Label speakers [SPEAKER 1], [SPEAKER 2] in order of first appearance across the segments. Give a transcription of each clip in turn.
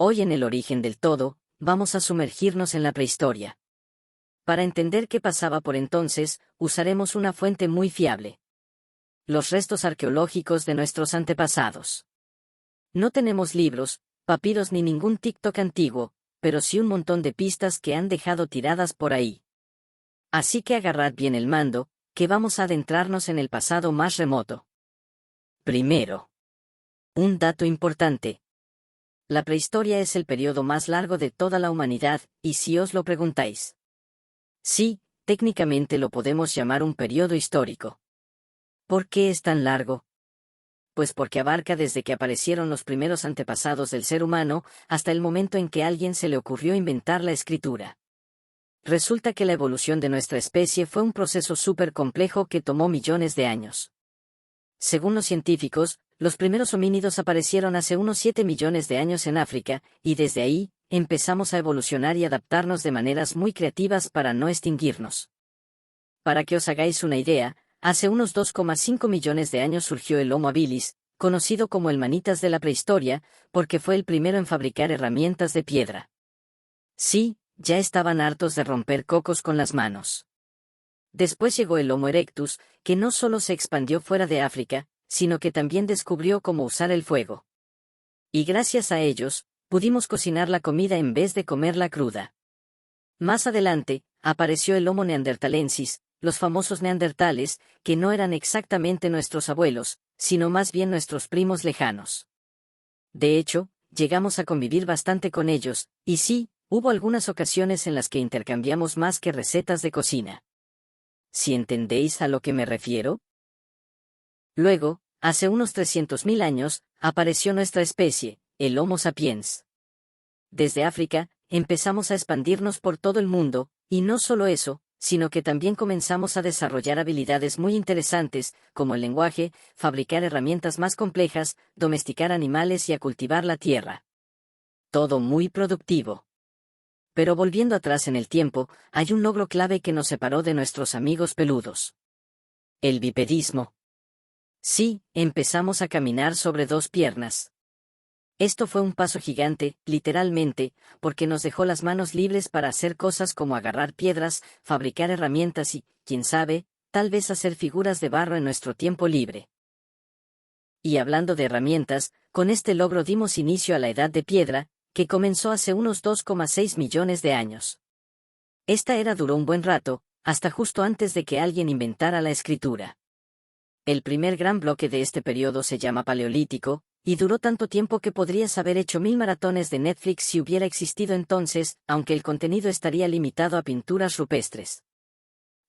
[SPEAKER 1] Hoy en El origen del todo, vamos a sumergirnos en la prehistoria. Para entender qué pasaba por entonces, usaremos una fuente muy fiable: los restos arqueológicos de nuestros antepasados. No tenemos libros, papiros ni ningún TikTok antiguo, pero sí un montón de pistas que han dejado tiradas por ahí. Así que agarrad bien el mando, que vamos a adentrarnos en el pasado más remoto. Primero, un dato importante. La prehistoria es el periodo más largo de toda la humanidad, y si os lo preguntáis. Sí, técnicamente lo podemos llamar un periodo histórico. ¿Por qué es tan largo? Pues porque abarca desde que aparecieron los primeros antepasados del ser humano, hasta el momento en que a alguien se le ocurrió inventar la escritura. Resulta que la evolución de nuestra especie fue un proceso súper complejo que tomó millones de años. Según los científicos, los primeros homínidos aparecieron hace unos 7 millones de años en África, y desde ahí, empezamos a evolucionar y adaptarnos de maneras muy creativas para no extinguirnos. Para que os hagáis una idea, hace unos 2,5 millones de años surgió el Homo habilis, conocido como el manitas de la prehistoria, porque fue el primero en fabricar herramientas de piedra. Sí, ya estaban hartos de romper cocos con las manos. Después llegó el Homo erectus, que no solo se expandió fuera de África, sino que también descubrió cómo usar el fuego. Y gracias a ellos, pudimos cocinar la comida en vez de comerla cruda. Más adelante, apareció el Homo neanderthalensis, los famosos neandertales, que no eran exactamente nuestros abuelos, sino más bien nuestros primos lejanos. De hecho, llegamos a convivir bastante con ellos, y sí, hubo algunas ocasiones en las que intercambiamos más que recetas de cocina. ¿Si entendéis a lo que me refiero? Luego, hace unos 300.000 años, apareció nuestra especie, el Homo sapiens. Desde África, empezamos a expandirnos por todo el mundo, y no solo eso, sino que también comenzamos a desarrollar habilidades muy interesantes, como el lenguaje, fabricar herramientas más complejas, domesticar animales y a cultivar la tierra. Todo muy productivo. Pero volviendo atrás en el tiempo, hay un logro clave que nos separó de nuestros amigos peludos. El bipedismo. Sí, empezamos a caminar sobre 2 piernas. Esto fue un paso gigante, literalmente, porque nos dejó las manos libres para hacer cosas como agarrar piedras, fabricar herramientas y, quién sabe, tal vez hacer figuras de barro en nuestro tiempo libre. Y hablando de herramientas, con este logro dimos inicio a la Edad de Piedra, que comenzó hace unos 2,6 millones de años. Esta era duró un buen rato, hasta justo antes de que alguien inventara la escritura. El primer gran bloque de este periodo se llama Paleolítico, y duró tanto tiempo que podrías haber hecho 1000 maratones de Netflix si hubiera existido entonces, aunque el contenido estaría limitado a pinturas rupestres.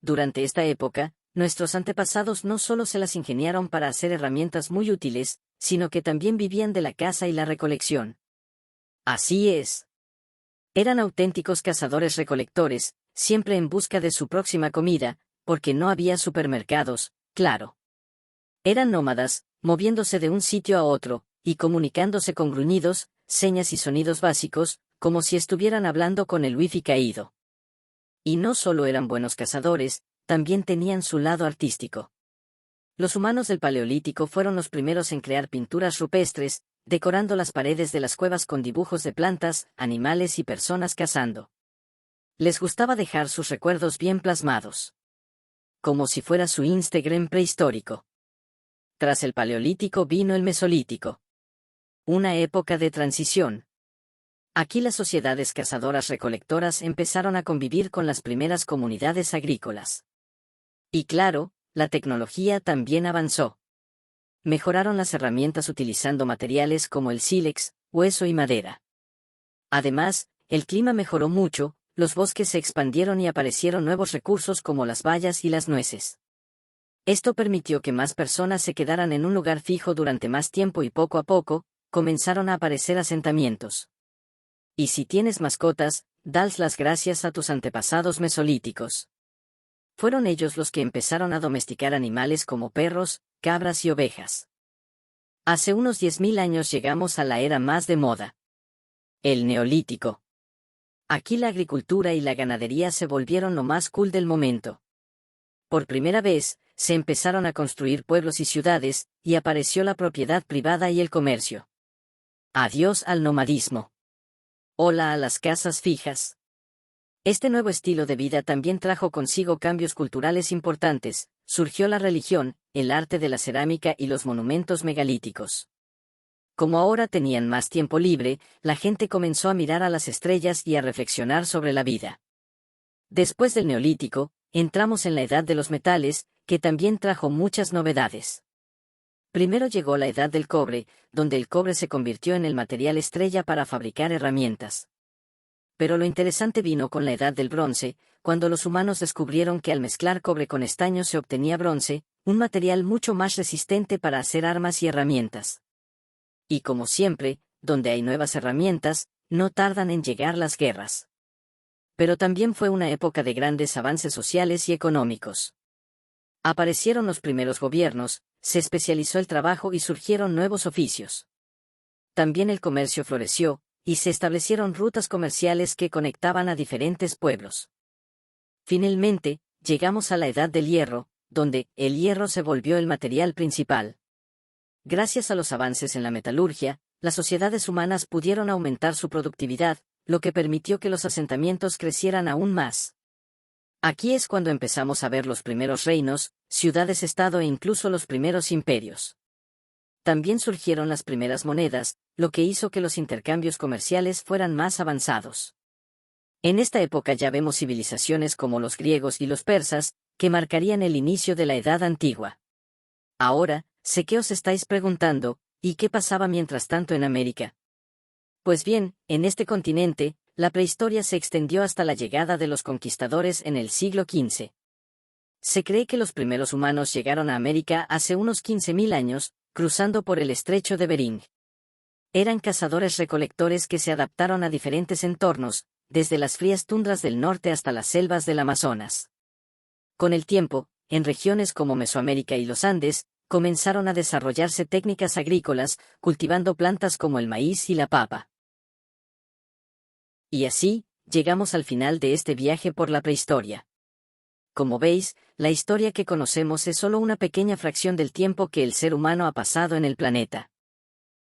[SPEAKER 1] Durante esta época, nuestros antepasados no solo se las ingeniaron para hacer herramientas muy útiles, sino que también vivían de la caza y la recolección. Así es. Eran auténticos cazadores-recolectores, siempre en busca de su próxima comida, porque no había supermercados, claro. Eran nómadas, moviéndose de un sitio a otro, y comunicándose con gruñidos, señas y sonidos básicos, como si estuvieran hablando con el wifi caído. Y no solo eran buenos cazadores, también tenían su lado artístico. Los humanos del Paleolítico fueron los primeros en crear pinturas rupestres, decorando las paredes de las cuevas con dibujos de plantas, animales y personas cazando. Les gustaba dejar sus recuerdos bien plasmados. Como si fuera su Instagram prehistórico. Tras el Paleolítico vino el Mesolítico. Una época de transición. Aquí las sociedades cazadoras-recolectoras empezaron a convivir con las primeras comunidades agrícolas. Y claro, la tecnología también avanzó. Mejoraron las herramientas utilizando materiales como el sílex, hueso y madera. Además, el clima mejoró mucho, los bosques se expandieron y aparecieron nuevos recursos como las bayas y las nueces. Esto permitió que más personas se quedaran en un lugar fijo durante más tiempo y poco a poco, comenzaron a aparecer asentamientos. Y si tienes mascotas, dales las gracias a tus antepasados mesolíticos. Fueron ellos los que empezaron a domesticar animales como perros, cabras y ovejas. Hace unos 10.000 años llegamos a la era más de moda. El Neolítico. Aquí la agricultura y la ganadería se volvieron lo más cool del momento. Por primera vez, se empezaron a construir pueblos y ciudades, y apareció la propiedad privada y el comercio. Adiós al nomadismo. Hola a las casas fijas. Este nuevo estilo de vida también trajo consigo cambios culturales importantes. Surgió la religión, el arte de la cerámica y los monumentos megalíticos. Como ahora tenían más tiempo libre, la gente comenzó a mirar a las estrellas y a reflexionar sobre la vida. Después del Neolítico, entramos en la Edad de los Metales, que también trajo muchas novedades. Primero llegó la Edad del Cobre, donde el cobre se convirtió en el material estrella para fabricar herramientas. Pero lo interesante vino con la Edad del Bronce, cuando los humanos descubrieron que al mezclar cobre con estaño se obtenía bronce, un material mucho más resistente para hacer armas y herramientas. Y como siempre, donde hay nuevas herramientas, no tardan en llegar las guerras. Pero también fue una época de grandes avances sociales y económicos. Aparecieron los primeros gobiernos, se especializó el trabajo y surgieron nuevos oficios. También el comercio floreció, y se establecieron rutas comerciales que conectaban a diferentes pueblos. Finalmente, llegamos a la Edad del Hierro, donde el hierro se volvió el material principal. Gracias a los avances en la metalurgia, las sociedades humanas pudieron aumentar su productividad, lo que permitió que los asentamientos crecieran aún más. Aquí es cuando empezamos a ver los primeros reinos, ciudades-estado e incluso los primeros imperios. También surgieron las primeras monedas, lo que hizo que los intercambios comerciales fueran más avanzados. En esta época ya vemos civilizaciones como los griegos y los persas, que marcarían el inicio de la Edad Antigua. Ahora, sé que os estáis preguntando, ¿y qué pasaba mientras tanto en América? Pues bien, en este continente, la prehistoria se extendió hasta la llegada de los conquistadores en el siglo XV. Se cree que los primeros humanos llegaron a América hace unos 15.000 años, cruzando por el estrecho de Bering. Eran cazadores-recolectores que se adaptaron a diferentes entornos, desde las frías tundras del norte hasta las selvas del Amazonas. Con el tiempo, en regiones como Mesoamérica y los Andes, comenzaron a desarrollarse técnicas agrícolas, cultivando plantas como el maíz y la papa. Y así, llegamos al final de este viaje por la prehistoria. Como veis, la historia que conocemos es solo una pequeña fracción del tiempo que el ser humano ha pasado en el planeta.